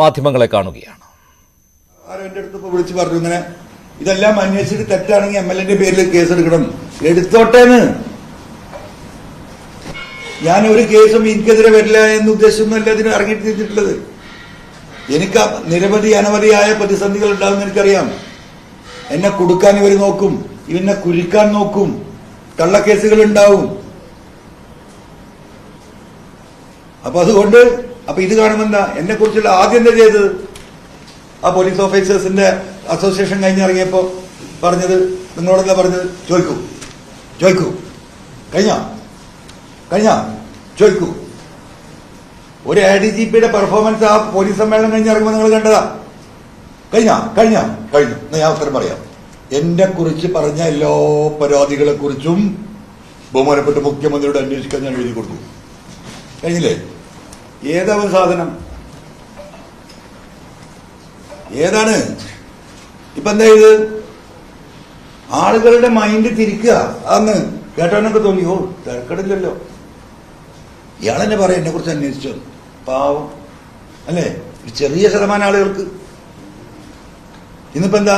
മാധ്യമങ്ങളെ കാണുകയാണ്. ആരെന്റെ അടുത്ത് വിളിച്ചു പറഞ്ഞു, ഇങ്ങനെ ഇതെല്ലാം അന്വേഷിച്ചിട്ട് തെറ്റാണെങ്കിൽ MLA പേരിൽ കേസെടുക്കണം. എടുത്തോട്ടേന്ന്. ഞാൻ ഒരു കേസും എനിക്കെതിരെ വരില്ല എന്ന ഉദ്ദേശമൊന്നുമല്ല ഇതിന് ഇറങ്ങിത്തിരിച്ചിട്ടുള്ളത്. എനിക്ക് അനവധിയായ പ്രതിസന്ധികൾ ഉണ്ടാകുമെന്ന് എനിക്കറിയാം. എന്നെ കൊടുക്കാൻ ഇവർ നോക്കും, ഇവനെ കുരുക്കാൻ നോക്കും, കള്ളക്കേസുകൾ ഉണ്ടാവും. അപ്പൊ അതുകൊണ്ട് ഇത് കാണുമെന്താ എന്നെ കുറിച്ചുള്ള ആദ്യം എന്താ ചെയ്തത്? ആ പോലീസ് ഓഫീസേഴ്സിന്റെ അസോസിയേഷൻ കഴിഞ്ഞിറങ്ങിയപ്പോ പറഞ്ഞത്, നിങ്ങളോടെന്താ പറഞ്ഞത്? ചോദിക്കൂ കഴിഞ്ഞ ചോദിക്കൂ. ഒരു ADGPയുടെ പെർഫോമൻസ് ആ പോലീസ് സമ്മേളനം കഴിഞ്ഞിറങ്ങുമ്പോൾ നിങ്ങൾ കണ്ടതാ? കഴിഞ്ഞു. ഞാൻ ഉത്തരം പറയാം. എന്നെ കുറിച്ച് പറഞ്ഞ എല്ലാ പരാതികളെ കുറിച്ചും ബഹുമാനപ്പെട്ട മുഖ്യമന്ത്രിയോട് അന്വേഷിക്കാൻ ഞാൻ എഴുതി കൊടുത്തു. കഴിഞ്ഞില്ലേ? ഏതാവും സാധനം? ഏതാണ്? ഇപ്പൊ എന്താ ഇത്? ആളുകളുടെ മൈൻഡ് തിരിക്കുക. അന്ന് കേട്ടവനൊക്കെ തോന്നി, ഓ തിരക്കടില്ലല്ലോ, ഇയാളെന്നെ പറയാം എന്നെ കുറിച്ച് അന്വേഷിച്ചു. പാവം അല്ലേ? ഒരു ചെറിയ ശതമാനം ആളുകൾക്ക്. ഇന്നിപ്പോ എന്താ?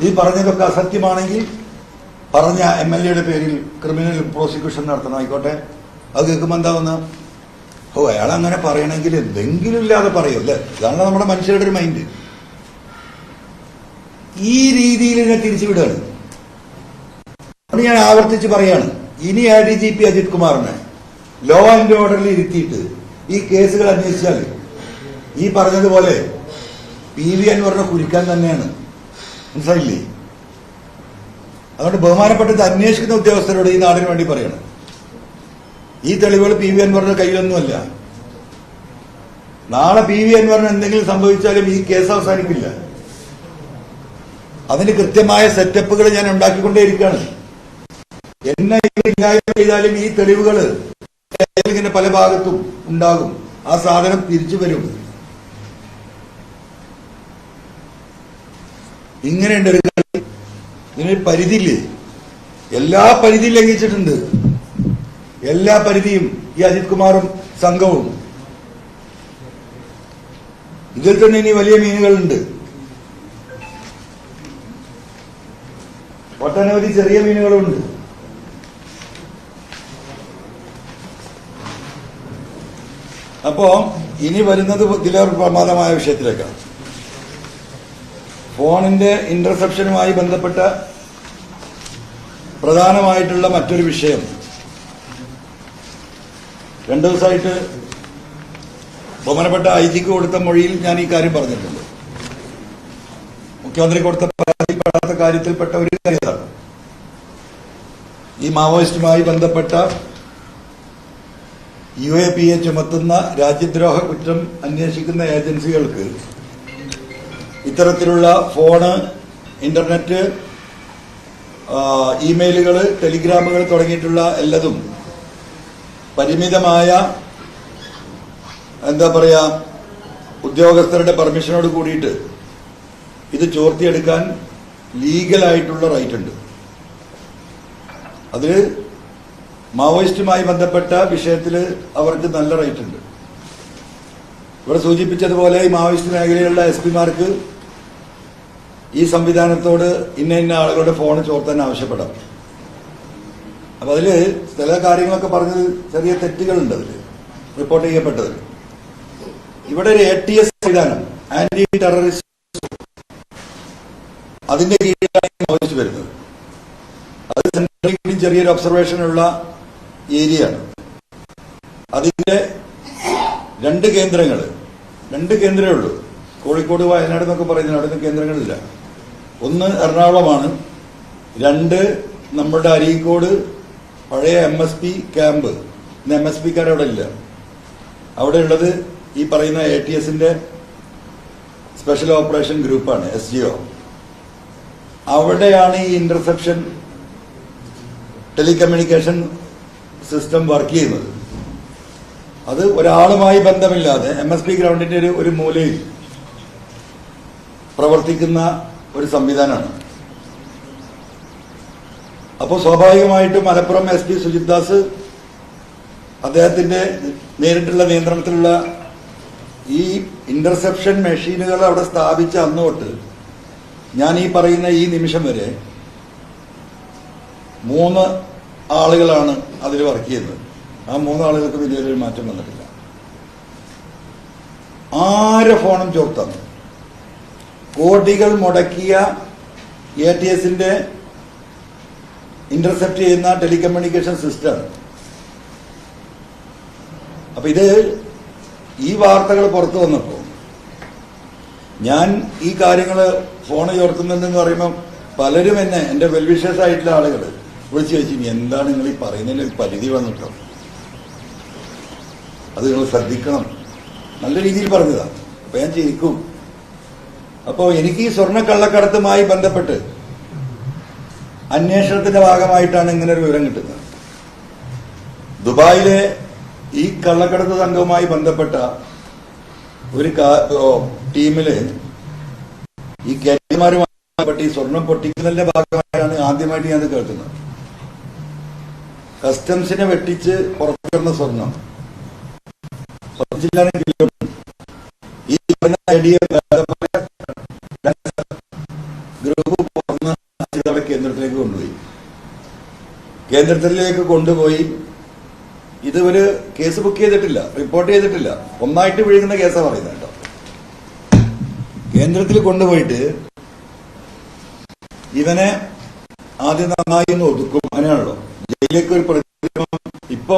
ഈ പറഞ്ഞതൊക്കെ അസത്യമാണെങ്കിൽ പറഞ്ഞ MLAയുടെ പേരിൽ ക്രിമിനൽ പ്രോസിക്യൂഷൻ നടത്തണം. ആയിക്കോട്ടെ. അത് കേൾക്കുമ്പോ എന്താവുന്ന, ഓ അയാളങ്ങനെ പറയണമെങ്കിൽ എന്തെങ്കിലും ഇല്ലാതെ പറയും അല്ലേ? ഇതാണ് നമ്മുടെ മനുഷ്യരുടെ ഒരു മൈൻഡ്. ഈ രീതിയിൽ ഞാൻ തിരിച്ചുവിടുകയാണ്. അത് ഞാൻ ആവർത്തിച്ച് പറയാണ്. ഇനി ADGP അജിത് കുമാറിനെ ലോ ആൻഡ് ഓർഡറിൽ ഇരുത്തിയിട്ട് ഈ കേസുകൾ അന്വേഷിച്ചാൽ ഈ പറഞ്ഞതുപോലെ PV അൻവറിനെ കുരുക്കാൻ തന്നെയാണ്. മനസ്സിലായില്ലേ? അതുകൊണ്ട് ബഹുമാനപ്പെട്ടത് അന്വേഷിക്കുന്ന ഉദ്യോഗസ്ഥരോട് ഈ നാടിന് വേണ്ടി പറയണം, ഈ തെളിവുകൾ PV അൻവറിന്റെ കയ്യിലൊന്നുമല്ല. നാളെ PV അൻവറിന് എന്തെങ്കിലും സംഭവിച്ചാലും ഈ കേസ് അവസാനിക്കില്ല. അതിന് കൃത്യമായ സെറ്റപ്പുകൾ ഞാൻ ഉണ്ടാക്കിക്കൊണ്ടേയിരിക്കുകയാണ്. എന്നെ ചെയ്താലും ഈ തെളിവുകൾ ഇങ്ങനെ പല ഭാഗത്തും ഉണ്ടാകും. ആ സാധനം തിരിച്ചു വരും. ഇങ്ങനെയുണ്ട് ഒരു കളി. ഇതിനൊരു പരിധിയില്ലേ? എല്ലാ പരിധിയും ലംഘിച്ചിട്ടുണ്ട്. എല്ലാ പരിധിയും ഈ അജിത് കുമാറും സംഘവും. ഇതിൽ തന്നെ ഇനി വലിയ മീനുകളുണ്ട്. ഒട്ടനവധി ചെറിയ മീനുകളുണ്ട്. അപ്പോ ഇനി വരുന്നത് ഇതിലേറെ പ്രമാദമായ വിഷയത്തിലേക്കാണ്. ഫോണിന്റെ ഇന്റർസെപ്ഷനുമായി ബന്ധപ്പെട്ട പ്രധാനമായിട്ടുള്ള മറ്റൊരു വിഷയം. 2 ദിവസമായിട്ട് ബഹുമാനപ്പെട്ട IG-ക്ക് കൊടുത്ത മൊഴിയിൽ ഞാൻ ഈ കാര്യം പറഞ്ഞിട്ടുണ്ട്. മുഖ്യമന്ത്രി കൊടുത്ത പരാതിപ്പെടാത്ത കാര്യത്തിൽപ്പെട്ട ഒരു കാര്യമാണ് ഈ മാവോയിസ്റ്റുമായി ബന്ധപ്പെട്ട UAPA ചുമത്തുന്ന രാജ്യദ്രോഹ കുറ്റം അന്വേഷിക്കുന്ന ഏജൻസികൾക്ക് ഇത്തരത്തിലുള്ള ഫോണ്, ഇന്റർനെറ്റ്, ഇമെയിലുകൾ, ടെലിഗ്രാമുകൾ തുടങ്ങിയിട്ടുള്ള എല്ലാതും പരിമിതമായ ഉദ്യോഗസ്ഥരുടെ പെർമിഷനോട് കൂടിയിട്ട് ഇത് ചോർത്തിയെടുക്കാൻ ലീഗലായിട്ടുള്ള റൈറ്റ് ഉണ്ട്. അതിൽ മാവോയിസ്റ്റുമായി ബന്ധപ്പെട്ട വിഷയത്തിൽ അവർക്ക് നല്ല റൈറ്റ് ഉണ്ട്. ഇവിടെ സൂചിപ്പിച്ചതുപോലെ ഈ മാവോയിസ്റ്റ് മേഖലയിലുള്ള SP-മാർക്ക് ഈ സംവിധാനത്തോട് ഇന്ന ആളുകളുടെ ഫോൺ ചോർത്താൻ ആവശ്യപ്പെടാം. അപ്പൊ അതില് ചില കാര്യങ്ങളൊക്കെ പറഞ്ഞത് ചെറിയ തെറ്റുകളുണ്ട്. അതിൽ റിപ്പോർട്ട് ചെയ്യപ്പെട്ടത് ഇവിടെ ഒരു ATS സംവിധാനം, ആന്റി ടെററിസ്റ്റ്, അതിന്റെ കീഴിലാണ് മാവോയിസ്റ്റ് വരുന്നത്. അത് സെൻട്രൽ ചെറിയൊരു ഒബ്സർവേഷനുള്ള ഏരിയയാണ്. അതിന്റെ 2 കേന്ദ്രമേ ഉള്ളൂ. കോഴിക്കോട്, വയനാട് എന്നൊക്കെ പറയുന്നത് അവിടെ കേന്ദ്രങ്ങളില്ല. 1 എറണാകുളമാണ്, 2 നമ്മുടെ അരീക്കോട് പഴയ MSP ക്യാമ്പ്. ഇന്ന് MSP-ക്കാർ അവിടെ ഇല്ല. അവിടെ ഉള്ളത് ഈ പറയുന്ന ATS-ന്റെ സ്പെഷ്യൽ ഓപ്പറേഷൻ ഗ്രൂപ്പാണ്, SGO. അവിടെയാണ് ഈ ഇന്റർസെപ്ഷൻ ടെലികമ്മ്യൂണിക്കേഷൻ സിസ്റ്റം വർക്ക് ചെയ്യുന്നത്. അത് ഒരാളുമായി ബന്ധമില്ലാതെ MSP ഗ്രൗണ്ടിന്റെ ഒരു മൂലയിൽ പ്രവർത്തിക്കുന്ന ഒരു സംവിധാനമാണ്. അപ്പോൾ സ്വാഭാവികമായിട്ടും മലപ്പുറം SP സുജിത് ദാസ് അദ്ദേഹത്തിന്റെ നേരിട്ടുള്ള നിയന്ത്രണത്തിലുള്ള ഈ ഇന്റർസെപ്ഷൻ മെഷീനുകൾ അവിടെ സ്ഥാപിച്ച അന്ന് തൊട്ട് ഞാൻ ഈ പറയുന്ന ഈ നിമിഷം വരെ 3 ആളുകളാണ് അതിൽ വർക്ക് ചെയ്യുന്നത്. ആ 3 ആളുകൾക്ക് വലിയൊരു മാറ്റം വന്നിട്ടില്ല. ആരെ ഫോണും ചോർത്താണ്. കോടികൾ മുടക്കിയ ATSന്റെ ഇന്റർസെപ്റ്റ് ചെയ്യുന്ന ടെലികമ്മ്യൂണിക്കേഷൻ സിസ്റ്റം. അപ്പൊ ഇത് ഈ വാർത്തകൾ പുറത്തു വന്നപ്പോൾ ഞാൻ ഈ കാര്യങ്ങൾ ഫോൺ ചോർത്തുന്നുണ്ടെന്ന് പറയുമ്പോൾ പലരും എന്നെ എന്റെ വെൽവിഷേഴ്സ് ആയിട്ടുള്ള ആളുകൾ വിളിച്ചു ചോദിച്ചു, എന്താണ് നിങ്ങൾ ഈ പറയുന്നതിന് ഒരു പരിധി വന്നിട്ടോ, അത് നിങ്ങൾ ശ്രദ്ധിക്കണം, നല്ല രീതിയിൽ പറഞ്ഞതാണ്. അപ്പൊ ഞാൻ ചിരിക്കും. അപ്പോ എനിക്ക് ഈ സ്വർണ്ണക്കള്ളക്കടത്തുമായി ബന്ധപ്പെട്ട് അന്വേഷണത്തിന്റെ ഭാഗമായിട്ടാണ് ഇങ്ങനെ ഒരു വിവരം കിട്ടുന്നത്. ദുബായിലെ ഈ കള്ളക്കടത്ത് സംഘവുമായി ബന്ധപ്പെട്ട ഒരു ടീമില് ഈ കേരളമാരുമായി ബന്ധപ്പെട്ട് ഈ സ്വർണം പൊട്ടിക്കുന്നതിന്റെ ഭാഗമായിട്ടാണ് ആദ്യമായിട്ട് ഞാൻ കേൾക്കുന്നത്. കസ്റ്റംസിനെ വെട്ടിച്ച് പുറത്തുവരുന്ന സ്വർണം 10 കിലോ ഈ ഗ്രൂപ്പ് കേന്ദ്രത്തിലേക്ക് കൊണ്ടുപോയി. കേന്ദ്രത്തിലേക്ക് കൊണ്ടുപോയി ഇത് ഒരു കേസ് ബുക്ക് ചെയ്തിട്ടില്ല, റിപ്പോർട്ട് ചെയ്തിട്ടില്ല, ഒന്നായിട്ട് വിഴുകുന്ന കേസാണ് പറയുന്നത് കേട്ടോ. കേന്ദ്രത്തിൽ കൊണ്ടുപോയിട്ട് ഇവനെ ആദ്യം നന്നായി ഒന്ന് ഒതുക്കും. അങ്ങനെയാണല്ലോ ജയിലിലേക്ക് ഒരു പ്രതികരണം ഇപ്പൊ